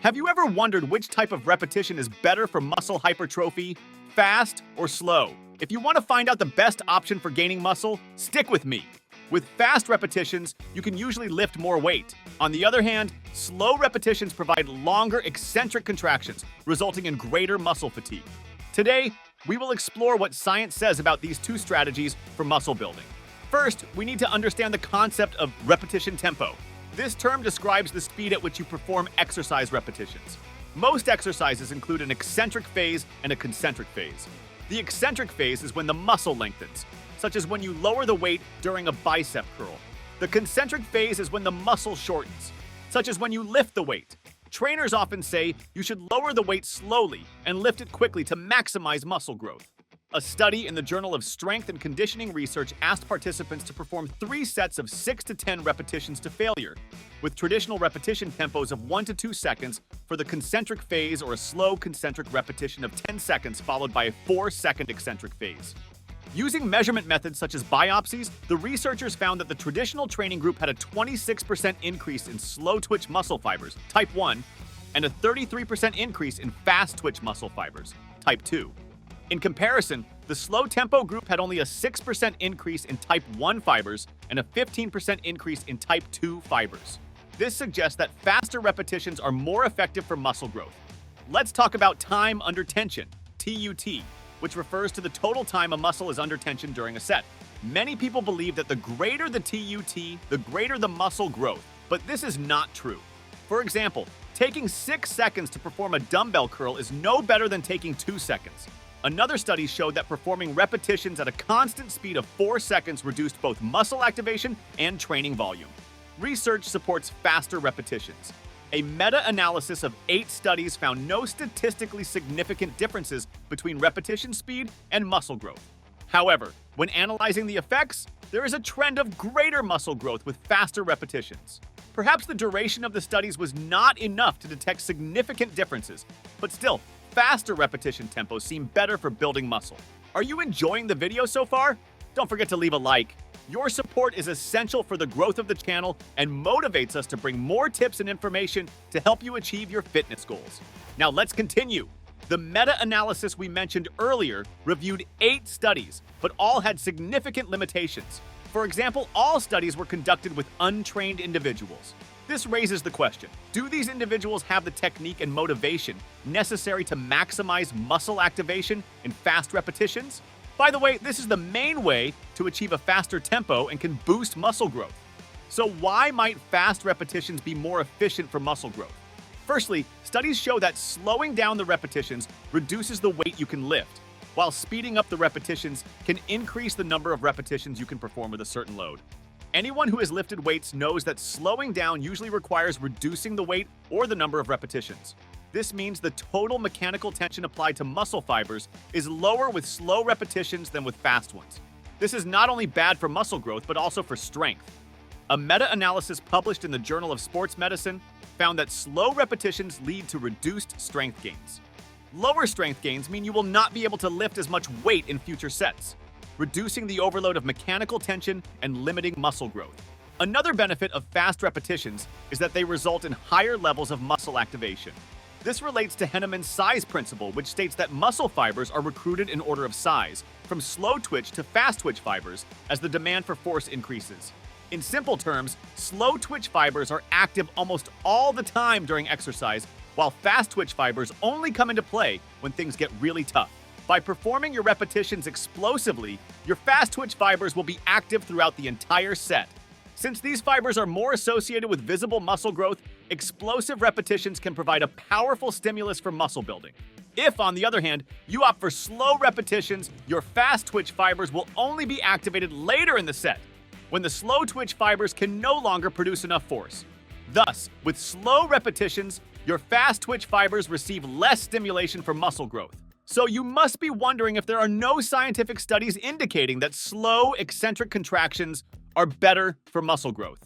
Have you ever wondered which type of repetition is better for muscle hypertrophy, fast or slow? If you want to find out the best option for gaining muscle, stick with me. With fast repetitions, you can usually lift more weight. On the other hand, slow repetitions provide longer eccentric contractions, resulting in greater muscle fatigue. Today, we will explore what science says about these two strategies for muscle building. First, we need to understand the concept of repetition tempo. This term describes the speed at which you perform exercise repetitions. Most exercises include an eccentric phase and a concentric phase. The eccentric phase is when the muscle lengthens, such as when you lower the weight during a bicep curl. The concentric phase is when the muscle shortens, such as when you lift the weight. Trainers often say you should lower the weight slowly and lift it quickly to maximize muscle growth. A study in the Journal of Strength and Conditioning Research asked participants to perform 3 sets of 6 to 10 repetitions to failure, with traditional repetition tempos of 1 to 2 seconds for the concentric phase or a slow concentric repetition of 10 seconds followed by a 4-second eccentric phase. Using measurement methods such as biopsies, the researchers found that the traditional training group had a 26% increase in slow-twitch muscle fibers, type 1, and a 33% increase in fast-twitch muscle fibers, type 2. In comparison, the slow-tempo group had only a 6% increase in type 1 fibers and a 15% increase in type 2 fibers. This suggests that faster repetitions are more effective for muscle growth. Let's talk about time under tension, TUT, which refers to the total time a muscle is under tension during a set. Many people believe that the greater the TUT, the greater the muscle growth, but this is not true. For example, taking 6 seconds to perform a dumbbell curl is no better than taking 2 seconds. Another study showed that performing repetitions at a constant speed of 4 seconds reduced both muscle activation and training volume. Research supports faster repetitions. A meta-analysis of 8 studies found no statistically significant differences between repetition speed and muscle growth. However, when analyzing the effects, there is a trend of greater muscle growth with faster repetitions. Perhaps the duration of the studies was not enough to detect significant differences, but still, faster repetition tempos seem better for building muscle. Are you enjoying the video so far? Don't forget to leave a like. Your support is essential for the growth of the channel and motivates us to bring more tips and information to help you achieve your fitness goals. Now let's continue. The meta-analysis we mentioned earlier reviewed 8 studies, but all had significant limitations. For example, all studies were conducted with untrained individuals. This raises the question, do these individuals have the technique and motivation necessary to maximize muscle activation in fast repetitions? By the way, this is the main way to achieve a faster tempo and can boost muscle growth. So why might fast repetitions be more efficient for muscle growth? Firstly, studies show that slowing down the repetitions reduces the weight you can lift, while speeding up the repetitions can increase the number of repetitions you can perform with a certain load. Anyone who has lifted weights knows that slowing down usually requires reducing the weight or the number of repetitions. This means the total mechanical tension applied to muscle fibers is lower with slow repetitions than with fast ones. This is not only bad for muscle growth, but also for strength. A meta-analysis published in the Journal of Sports Medicine found that slow repetitions lead to reduced strength gains. Lower strength gains mean you will not be able to lift as much weight in future sets, reducing the overload of mechanical tension and limiting muscle growth. Another benefit of fast repetitions is that they result in higher levels of muscle activation. This relates to Henneman's size principle, which states that muscle fibers are recruited in order of size, from slow twitch to fast twitch fibers, as the demand for force increases. In simple terms, slow twitch fibers are active almost all the time during exercise, while fast twitch fibers only come into play when things get really tough. By performing your repetitions explosively, your fast twitch fibers will be active throughout the entire set. Since these fibers are more associated with visible muscle growth, explosive repetitions can provide a powerful stimulus for muscle building. If, on the other hand, you opt for slow repetitions, your fast twitch fibers will only be activated later in the set, when the slow twitch fibers can no longer produce enough force. Thus, with slow repetitions, your fast twitch fibers receive less stimulation for muscle growth. So you must be wondering if there are no scientific studies indicating that slow, eccentric contractions are better for muscle growth.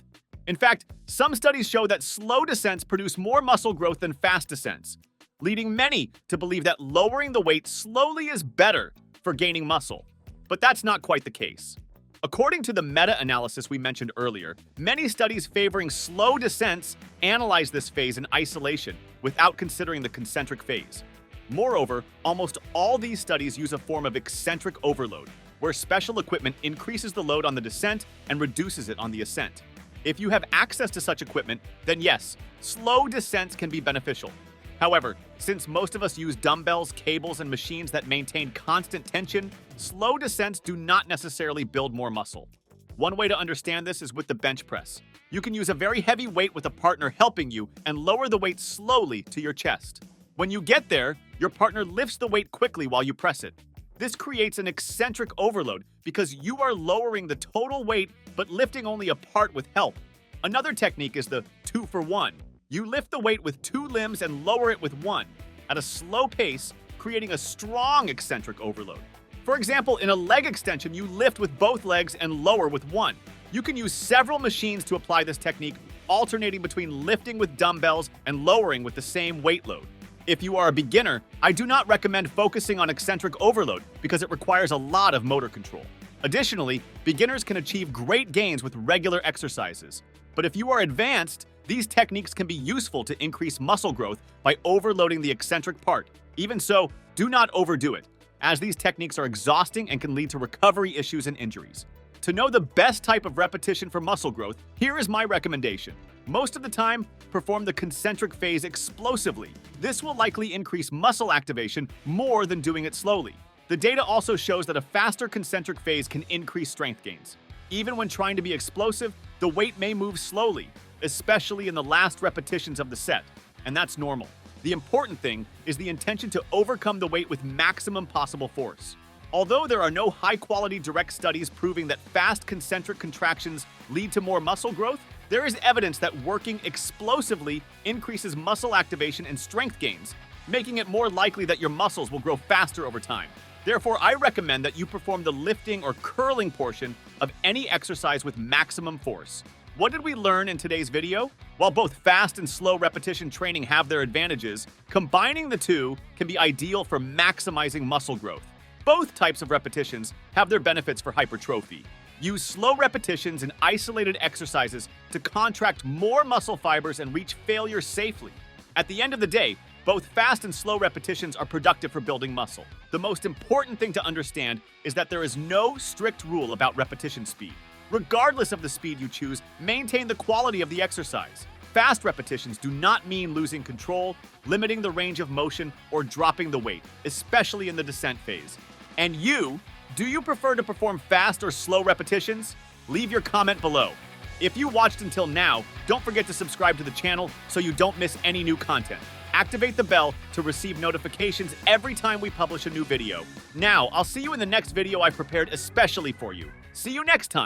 In fact, some studies show that slow descents produce more muscle growth than fast descents, leading many to believe that lowering the weight slowly is better for gaining muscle. But that's not quite the case. According to the meta-analysis we mentioned earlier, many studies favoring slow descents analyze this phase in isolation without considering the concentric phase. Moreover, almost all these studies use a form of eccentric overload, where special equipment increases the load on the descent and reduces it on the ascent. If you have access to such equipment, then yes, slow descents can be beneficial. However, since most of us use dumbbells, cables, and machines that maintain constant tension, slow descents do not necessarily build more muscle. One way to understand this is with the bench press. You can use a very heavy weight with a partner helping you and lower the weight slowly to your chest. When you get there, your partner lifts the weight quickly while you press it. This creates an eccentric overload because you are lowering the total weight but lifting only a part with help. Another technique is the 2-for-1. You lift the weight with 2 limbs and lower it with 1, at a slow pace, creating a strong eccentric overload. For example, in a leg extension, you lift with both legs and lower with 1. You can use several machines to apply this technique, alternating between lifting with dumbbells and lowering with the same weight load. If you are a beginner, I do not recommend focusing on eccentric overload because it requires a lot of motor control. Additionally, beginners can achieve great gains with regular exercises. But if you are advanced, these techniques can be useful to increase muscle growth by overloading the eccentric part. Even so, do not overdo it, as these techniques are exhausting and can lead to recovery issues and injuries. To know the best type of repetition for muscle growth, here is my recommendation. Most of the time, perform the concentric phase explosively. This will likely increase muscle activation more than doing it slowly. The data also shows that a faster concentric phase can increase strength gains. Even when trying to be explosive, the weight may move slowly, especially in the last repetitions of the set, and that's normal. The important thing is the intention to overcome the weight with maximum possible force. Although there are no high-quality direct studies proving that fast concentric contractions lead to more muscle growth, there is evidence that working explosively increases muscle activation and strength gains, making it more likely that your muscles will grow faster over time. Therefore, I recommend that you perform the lifting or curling portion of any exercise with maximum force. What did we learn in today's video? While both fast and slow repetition training have their advantages, combining the two can be ideal for maximizing muscle growth. Both types of repetitions have their benefits for hypertrophy. Use slow repetitions in isolated exercises to contract more muscle fibers and reach failure safely. At the end of the day, both fast and slow repetitions are productive for building muscle. The most important thing to understand is that there is no strict rule about repetition speed. Regardless of the speed you choose, maintain the quality of the exercise. Fast repetitions do not mean losing control, limiting the range of motion, or dropping the weight, especially in the descent phase. And you, do you prefer to perform fast or slow repetitions? Leave your comment below. If you watched until now, don't forget to subscribe to the channel so you don't miss any new content. Activate the bell to receive notifications every time we publish a new video. Now, I'll see you in the next video I prepared especially for you. See you next time!